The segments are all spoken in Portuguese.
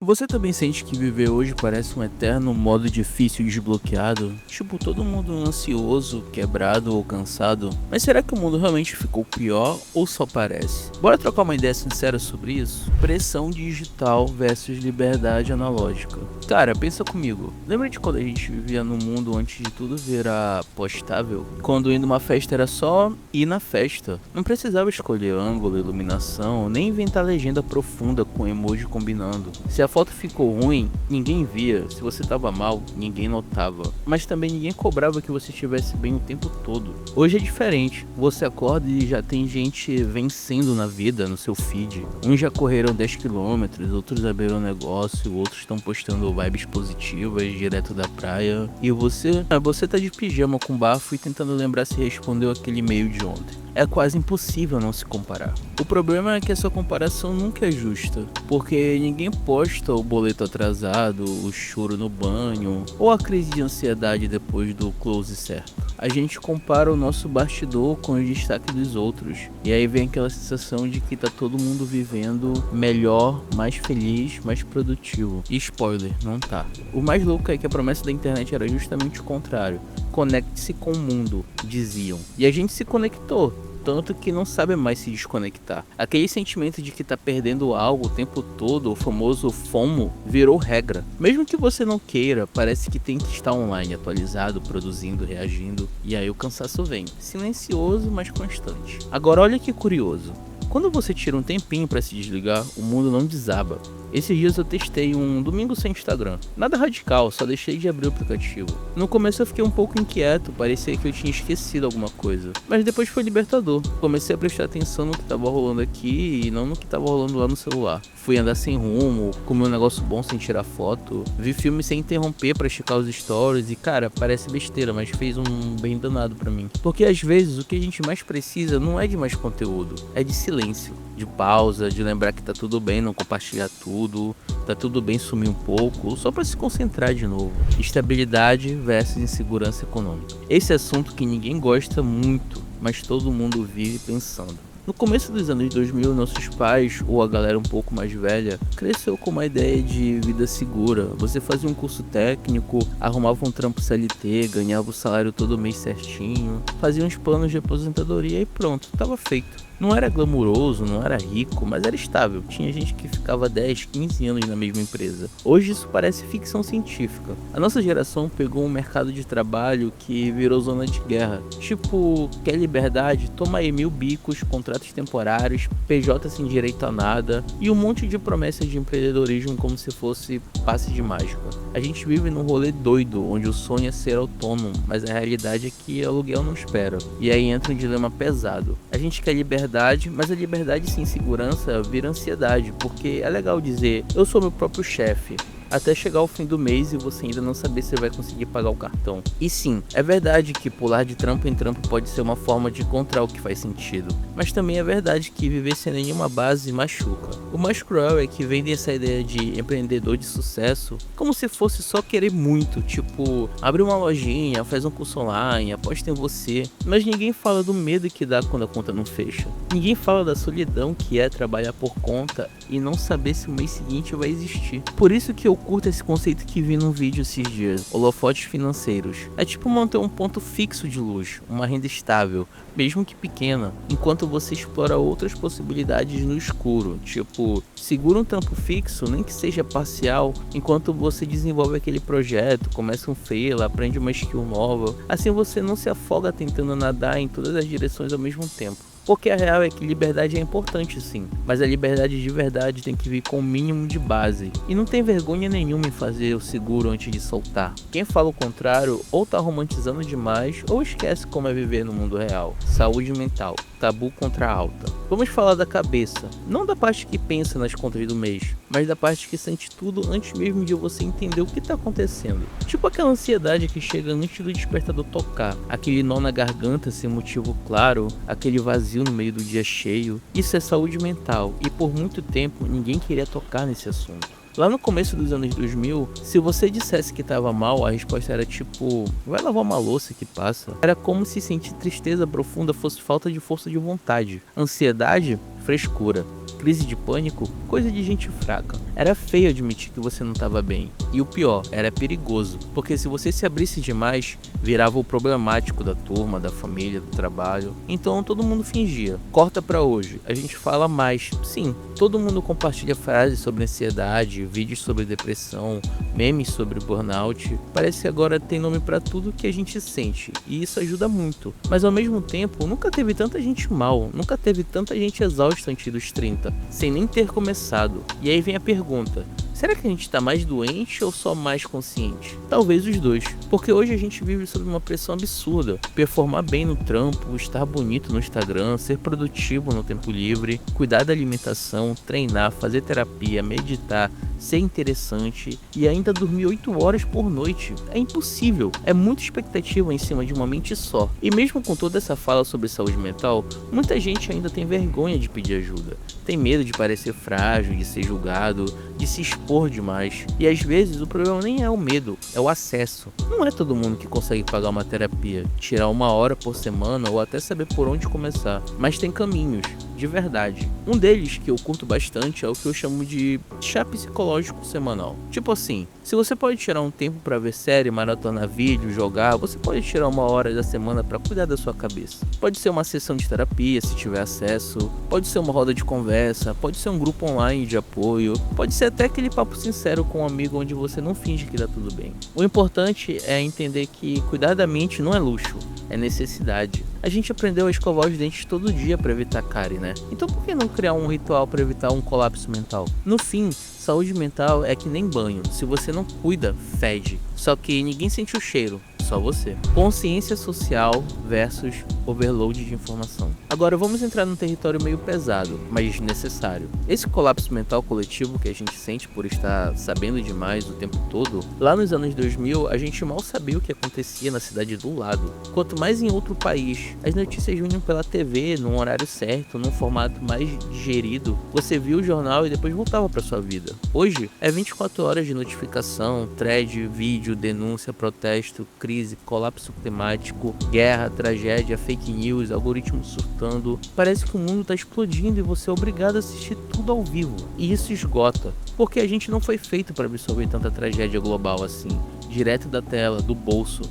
Você também sente que viver hoje parece um eterno modo difícil e desbloqueado? Tipo, todo mundo ansioso, quebrado ou cansado? Mas será que o mundo realmente ficou pior ou só parece? Bora trocar uma ideia sincera sobre isso? Pressão digital versus liberdade analógica. Cara, pensa comigo. Lembra de quando a gente vivia no mundo antes de tudo virar postável? Quando ir numa festa era só ir na festa. Não precisava escolher ângulo, iluminação, nem inventar legenda profunda com emoji combinando. Se a foto ficou ruim, ninguém via. Se você tava mal, ninguém notava. Mas também ninguém cobrava que você estivesse bem o tempo todo. Hoje é diferente. Você acorda e já tem gente vencendo na vida no seu feed. Uns já correram 10 km, outros abriram negócio, outros estão postando vibes positivas direto da praia. E você tá de pijama com bafo e tentando lembrar se respondeu aquele e-mail de ontem. É quase impossível não se comparar. O problema é que essa comparação nunca é justa, porque ninguém posta o boleto atrasado, o choro no banho ou a crise de ansiedade depois do close certo. A gente compara o nosso bastidor com o destaque dos outros, e aí vem aquela sensação de que tá todo mundo vivendo melhor, mais feliz, mais produtivo. E spoiler, não tá. O mais louco é que a promessa da internet era justamente o contrário. Conecte-se com o mundo, diziam. E a gente se conectou, tanto que não sabe mais se desconectar. Aquele sentimento de que tá perdendo algo o tempo todo, o famoso FOMO, virou regra. Mesmo que você não queira, parece que tem que estar online, atualizado, produzindo, reagindo, e aí o cansaço vem. Silencioso, mas constante. Agora olha que curioso. Quando você tira um tempinho para se desligar, o mundo não desaba. Esses dias eu testei um domingo sem Instagram. Nada radical, só deixei de abrir o aplicativo. No começo eu fiquei um pouco inquieto, parecia que eu tinha esquecido alguma coisa. Mas depois foi libertador. Comecei a prestar atenção no que tava rolando aqui e não no que tava rolando lá no celular. Fui andar sem rumo, comi um negócio bom sem tirar foto, vi filme sem interromper pra esticar os stories e cara, parece besteira, mas fez um bem danado pra mim. Porque às vezes o que a gente mais precisa não é de mais conteúdo, é de silêncio, de pausa, de lembrar que tá tudo bem não compartilhar tudo, tá tudo bem sumir um pouco, só pra se concentrar de novo. Estabilidade versus insegurança econômica. Esse assunto que ninguém gosta muito, mas todo mundo vive pensando. No começo dos anos 2000, nossos pais, ou a galera um pouco mais velha, cresceu com uma ideia de vida segura. Você fazia um curso técnico, arrumava um trampo CLT, ganhava o salário todo mês certinho, fazia uns planos de aposentadoria e pronto, tava feito. Não era glamuroso, não era rico, mas era estável. Tinha gente que ficava 10, 15 anos na mesma empresa. Hoje isso parece ficção científica. A nossa geração pegou um mercado de trabalho que virou zona de guerra. Tipo, quer liberdade? Toma aí 1000 bicos, contratos temporários, PJ sem direito a nada e um monte de promessas de empreendedorismo como se fosse passe de mágica. A gente vive num rolê doido, onde o sonho é ser autônomo, mas a realidade é que aluguel não espera. E aí entra um dilema pesado. A gente quer liberdade, mas a liberdade sem segurança vira ansiedade, porque é legal dizer, eu sou meu próprio chefe, até chegar ao fim do mês e você ainda não saber se vai conseguir pagar o cartão. E sim, é verdade que pular de trampo em trampo pode ser uma forma de encontrar o que faz sentido, mas também é verdade que viver sem nenhuma base machuca. O mais cruel é que vendem essa ideia de empreendedor de sucesso como se fosse só querer muito, tipo, abre uma lojinha, faz um curso online, aposta em você, mas ninguém fala do medo que dá quando a conta não fecha. Ninguém fala da solidão que é trabalhar por conta e não saber se o mês seguinte vai existir. Por isso que eu curto esse conceito que vi num vídeo esses dias, holofotes financeiros. É tipo manter um ponto fixo de luz, uma renda estável, mesmo que pequena, enquanto você explora outras possibilidades no escuro, tipo, segura um trampo fixo, nem que seja parcial, enquanto você desenvolve aquele projeto, começa um freela, aprende uma skill nova, assim você não se afoga tentando nadar em todas as direções ao mesmo tempo. Porque a real é que liberdade é importante sim, mas a liberdade de verdade tem que vir com o mínimo de base. E não tem vergonha nenhuma em fazer o seguro antes de soltar. Quem fala o contrário ou tá romantizando demais ou esquece como é viver no mundo real. Saúde mental, tabu contra a alta. Vamos falar da cabeça, não da parte que pensa nas contas do mês, mas da parte que sente tudo antes mesmo de você entender o que tá acontecendo. Tipo aquela ansiedade que chega antes do despertador tocar, aquele nó na garganta sem motivo claro, aquele vazio no meio do dia cheio. Isso é saúde mental e por muito tempo ninguém queria tocar nesse assunto. Lá no começo dos anos 2000, se você dissesse que tava mal, a resposta era tipo, vai lavar uma louça que passa. Era como se sentir tristeza profunda fosse falta de força de vontade. Ansiedade, frescura. Crise de pânico? Coisa de gente fraca. Era feio admitir que você não estava bem. E o pior, era perigoso. Porque se você se abrisse demais, virava o problemático da turma, da família, do trabalho. Então todo mundo fingia. Corta pra hoje. A gente fala mais. Sim, todo mundo compartilha frases sobre ansiedade, vídeos sobre depressão, memes sobre burnout. Parece que agora tem nome pra tudo que a gente sente. E isso ajuda muito. Mas ao mesmo tempo, nunca teve tanta gente mal. Nunca teve tanta gente exausta antes dos 30. Sem nem ter começado. E aí vem a pergunta: será que a gente está mais doente ou só mais consciente? Talvez os dois. Porque hoje a gente vive sob uma pressão absurda. Performar bem no trampo, estar bonito no Instagram, ser produtivo no tempo livre, cuidar da alimentação, treinar, fazer terapia, meditar, ser interessante e ainda dormir 8 horas por noite. É impossível. É muita expectativa em cima de uma mente só. E mesmo com toda essa fala sobre saúde mental, muita gente ainda tem vergonha de pedir ajuda. Tem medo de parecer frágil, de ser julgado, de se expor demais. E às vezes o problema nem é o medo, é o acesso. Não é todo mundo que consegue pagar uma terapia, tirar 1 hora por semana ou até saber por onde começar. Mas tem caminhos, de verdade. Um deles que eu curto bastante é o que eu chamo de chá psicológico semanal. Tipo assim, se você pode tirar um tempo pra ver série, maratonar vídeo, jogar, você pode tirar 1 hora da semana pra cuidar da sua cabeça. Pode ser uma sessão de terapia, se tiver acesso, pode ser uma roda de conversa, pode ser um grupo online de apoio, pode ser até aquele papo sincero com um amigo onde você não finge que dá tudo bem. O importante é entender que cuidar da mente não é luxo, é necessidade. A gente aprendeu a escovar os dentes todo dia para evitar cárie, né? Então por que não criar um ritual para evitar um colapso mental? No fim, saúde mental é que nem banho. Se você não cuida, fede. Só que ninguém sente o cheiro, só você. Consciência social versus overload de informação. Agora vamos entrar num território meio pesado, mas necessário. Esse colapso mental coletivo que a gente sente por estar sabendo demais o tempo todo, lá nos anos 2000 a gente mal sabia o que acontecia na cidade do lado. Quanto mais em outro país, as notícias vinham pela TV, num horário certo, num formato mais digerido. Você viu o jornal e depois voltava para sua vida. Hoje é 24 horas de notificação, thread, vídeo, denúncia, protesto, crise, colapso climático, guerra, tragédia, fake news, algoritmo surtando. Parece que o mundo tá explodindo e você é obrigado a assistir tudo ao vivo. E isso esgota, porque a gente não foi feito para absorver tanta tragédia global assim, direto da tela, do bolso.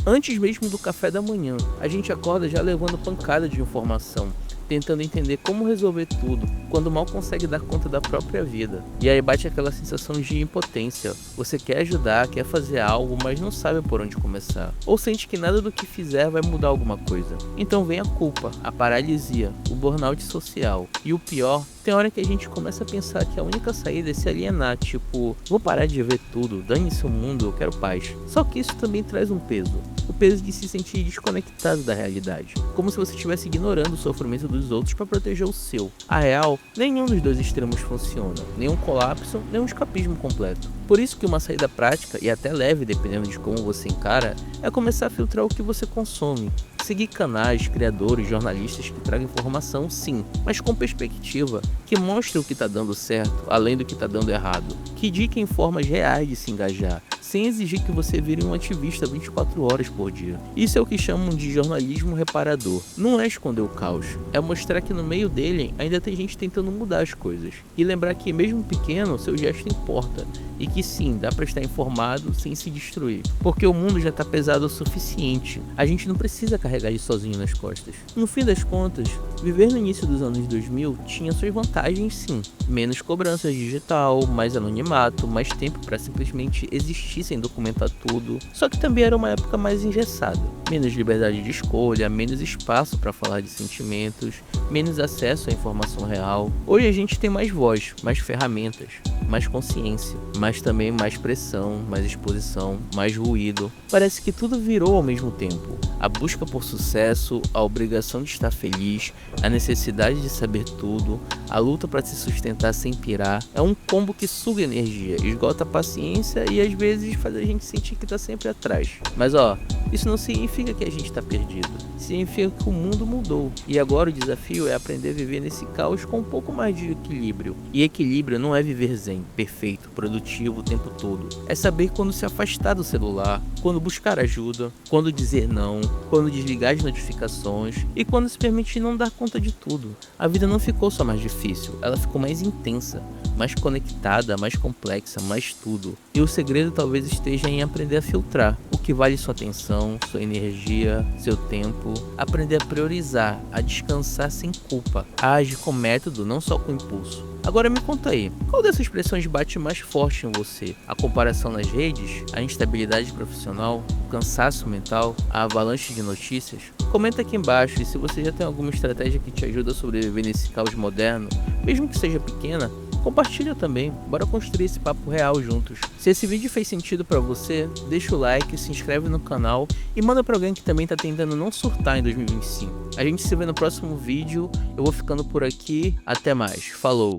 Antes mesmo do café da manhã, a gente acorda já levando pancada de informação, tentando entender como resolver tudo, quando mal consegue dar conta da própria vida. E aí bate aquela sensação de impotência. Você quer ajudar, quer fazer algo, mas não sabe por onde começar. Ou sente que nada do que fizer vai mudar alguma coisa. Então vem a culpa, a paralisia, o burnout social. E o pior, tem hora que a gente começa a pensar que a única saída é se alienar, tipo, vou parar de ver tudo, dane-se o mundo, eu quero paz. Só que isso também traz um peso. O peso de se sentir desconectado da realidade. Como se você estivesse ignorando o sofrimento dos outros para proteger o seu. A real, nenhum dos dois extremos funciona. Nem um colapso, nem um escapismo completo. Por isso que uma saída prática, e até leve dependendo de como você encara, é começar a filtrar o que você consome. Seguir canais, criadores, jornalistas que tragam informação, sim, mas com perspectiva, que mostre o que está dando certo, além do que está dando errado, que indiquem formas reais de se engajar, sem exigir que você vire um ativista 24 horas por dia. Isso é o que chamam de jornalismo reparador. Não é esconder o caos, é mostrar que no meio dele ainda tem gente tentando mudar as coisas. E lembrar que mesmo pequeno, seu gesto importa. E que sim, dá para estar informado sem se destruir. Porque o mundo já está pesado o suficiente. A gente não precisa carregar isso sozinho nas costas. No fim das contas, viver no início dos anos 2000 tinha suas vantagens sim. Menos cobrança digital, mais anonimato, mais tempo para simplesmente existir sem documentar tudo. Só que também era uma época mais engessada. Menos liberdade de escolha, menos espaço para falar de sentimentos, menos acesso à informação real. Hoje a gente tem mais voz, mais ferramentas, mais consciência, mas também mais pressão, mais exposição, mais ruído. Parece que tudo virou ao mesmo tempo. A busca por sucesso, a obrigação de estar feliz, a necessidade de saber tudo, a luta para se sustentar sem pirar, é um combo que suga energia, esgota a paciência e às vezes faz a gente sentir que tá sempre atrás. Mas ó, isso não significa significa que a gente está perdido. Significa que o mundo mudou. E agora o desafio é aprender a viver nesse caos com um pouco mais de equilíbrio. E equilíbrio não é viver zen, perfeito, produtivo o tempo todo. É saber quando se afastar do celular, quando buscar ajuda, quando dizer não, quando desligar as notificações e quando se permitir não dar conta de tudo. A vida não ficou só mais difícil, ela ficou mais intensa, mais conectada, mais complexa, mais tudo. E o segredo talvez esteja em aprender a filtrar o que vale sua atenção, sua energia, seu tempo, aprender a priorizar, a descansar sem culpa, a agir com método, não só com impulso. Agora me conta aí, qual dessas expressões bate mais forte em você? A comparação nas redes? A instabilidade profissional? O cansaço mental? A avalanche de notícias? Comenta aqui embaixo e se você já tem alguma estratégia que te ajuda a sobreviver nesse caos moderno, mesmo que seja pequena, compartilha também, bora construir esse papo real juntos. Se esse vídeo fez sentido pra você, deixa o like, se inscreve no canal e manda pra alguém que também tá tentando não surtar em 2025. A gente se vê no próximo vídeo, eu vou ficando por aqui, até mais, falou!